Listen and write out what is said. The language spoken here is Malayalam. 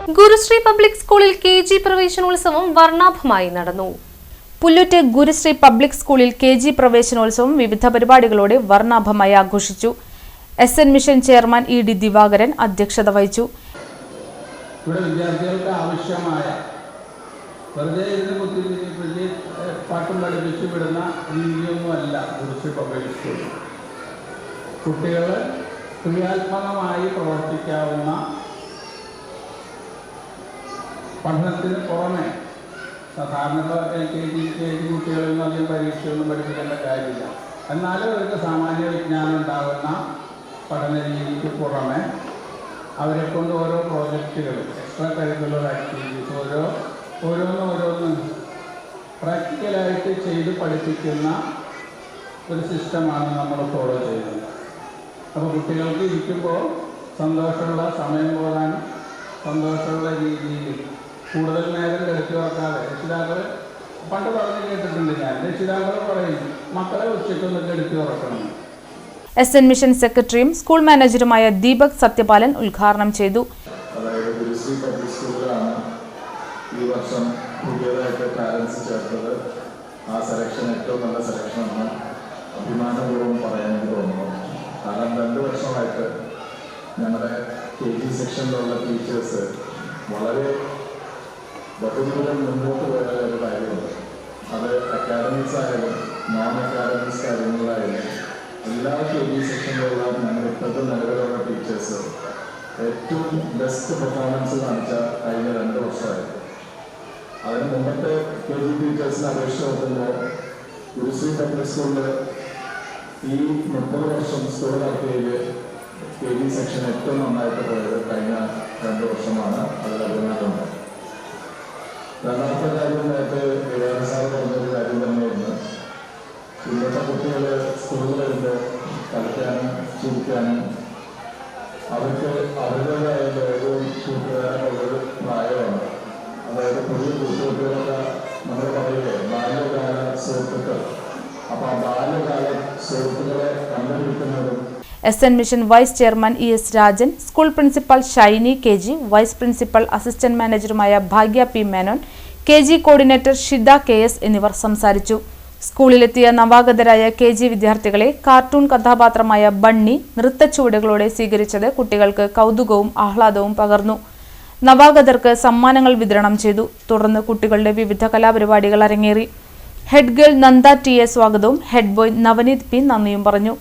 ഗുരുശ്രീ പബ്ലിക് സ്കൂളിൽ KG പ്രവേശനോത്സവം വർണ്ണാഭമായി നടന്നു. പുല്ലൂറ്റ് ഗുരുശ്രീ പബ്ലിക് സ്കൂളിൽ KG പ്രവേശനോത്സവം വിവിധ പരിപാടികളോടെ വർണ്ണാഭമായി ആഘോഷിച്ചു. SN mission chairman ED Divakaran അധ്യക്ഷത വഹിച്ചു. വിദ്യാർത്ഥികൾക്ക് ആവശ്യമായ പാട്ടും പഠിപ്പിച്ചു വിടുന്ന രീതിയൊന്നുമല്ല ഗുരുശ്രീ പബ്ലിക് സ്കൂൾ. കുട്ടികൾ ക്രിയാത്മകമായി പ്രവർത്തിക്കാവുന്ന പഠനത്തിന് പുറമെ സാധാരണ KG കുട്ടികളൊന്നും അധികം പരീക്ഷയൊന്നും പഠിപ്പിക്കേണ്ട കാര്യമില്ല. എന്നാലും അവർക്ക് സാമാന്യ വിജ്ഞാനം ഉണ്ടാകുന്ന പഠന രീതിക്ക് പുറമെ അവരെ കൊണ്ട് ഓരോ പ്രോജക്റ്റുകൾ, എക്സ്ട്രാ കരിക്കുലർ ആക്ടിവിറ്റീസ് ഓരോന്ന് പ്രാക്ടിക്കലായിട്ട് ചെയ്ത് പഠിപ്പിക്കുന്ന ഒരു സിസ്റ്റമാണ് നമ്മൾ ഫോളോ ചെയ്യുന്നത്. അപ്പോൾ കുട്ടികൾക്ക് ഇരിക്കുമ്പോൾ സന്തോഷമുള്ള സമയം പോകാൻ സന്തോഷമുള്ള രീതിയിൽ കൂടുതൽ നേരം കിടത്തി ഉറക്കാതെ രക്ഷിതാക്കൾ പണ്ട് പറഞ്ഞു കേട്ടിട്ടുണ്ട്. രക്ഷിതാക്കൾ പറയും മക്കളെ ഉച്ചയ്ക്കൊന്ന് കിടത്തി ഉറക്കണം. SN മിഷൻ സെക്രട്ടറിയും സ്കൂൾ മാനേജറുമായ ദീപക് സത്യപാലൻ ഉദ്ഘാടനം ചെയ്തു. അതായത് ഗുരുശ്രീ പബ്ലിക് സ്കൂളിലാണ് ഈ വർഷം പുതിയതായിട്ട് പാരൻസ് ചേർത്തത്. ആ സെലക്ഷൻ ഏറ്റവും നല്ല സെലക്ഷനാണ് അഭിമാനപൂർവ്വം പറയാൻ എനിക്ക് തോന്നുന്നു. കാരണം 2 വർഷമായിട്ട് ഞങ്ങളുടെ KG സെക്ഷനിലുള്ള ടീച്ചേഴ്സ് വളരെ ബഹുദൂരം മുന്നോട്ട് പോയ ഒരു കാര്യമുണ്ട്. അത് അക്കാഡമിക്സ് ആയാലും നോൺ അക്കാഡമിക്സ് കാര്യങ്ങളായാലും എല്ലാ KG സെക്ഷനിലുള്ള ഞങ്ങളുടെ ഇപ്പോഴത്തെ നിലവിലുള്ള ടീച്ചേഴ്സ് ഏറ്റവും ബെസ്റ്റ് പെർഫോമൻസ് കാണിച്ച കഴിഞ്ഞ 2 വർഷമായിരുന്നു. അതിന് മുമ്പത്തെ KG ടീച്ചേഴ്സിനെ അപേക്ഷിച്ച് നോക്കുമ്പോൾ ഗുരുശ്രീ പബ്ലിക് സ്കൂളിൽ ഈ 30 വർഷം സ്കൂൾ നടത്തിയതിൽ KG സെക്ഷൻ ഏറ്റവും നന്നായിട്ട് പോയത് കഴിഞ്ഞ 2 വർഷമാണ്. അതിൽ അഭിമാനമുണ്ട്. രണ്ടാമത്തെ കാര്യം നേരത്തെ സാർ പറഞ്ഞൊരു കാര്യം തന്നെയായിരുന്നു. ഇന്നത്തെ കുട്ടികൾ സ്കൂളിൽ വരുമ്പോൾ കളിക്കാനും ചിരിക്കാനും അവർക്ക് അവരുടേതായ ലോകവും കൂട്ടുകാരുള്ളൊരു പ്രായമാണ്. അതായത് പുതിയ കൂട്ടുകുട്ടികളൊക്കെ നമ്മൾ പറയുകയെ ബാല്യകാല സുഹൃത്തുക്കൾ. അപ്പോൾ ആ ബാല്യകാല സുഹൃത്തുക്കളെ കണ്ടുപിടിക്കുന്നതും. SN mission vice chairman ES Rajan, school principal Shiny KG, vice principal assistant മാനേജറുമായ Bhagya P Menon, KG coordinator Shida KS എന്നിവർ സംസാരിച്ചു. സ്കൂളിലെത്തിയ നവാഗതരായ KG വിദ്യാർത്ഥികളെ കാർട്ടൂൺ കഥാപാത്രമായ ബണ്ണി നൃത്തച്ചുവടുകളോടെ സ്വീകരിച്ചത് കുട്ടികൾക്ക് കൗതുകവും ആഹ്ലാദവും പകർന്നു. നവാഗതർക്ക് സമ്മാനങ്ങൾ വിതരണം ചെയ്തു. തുടർന്ന് കുട്ടികളുടെ വിവിധ കലാപരിപാടികൾ അരങ്ങേറി. ഹെഡ് ഗേൾ നന്ദ TA സ്വാഗതവും ഹെഡ് ബോയ് നവനീത് P നന്ദിയും പറഞ്ഞു.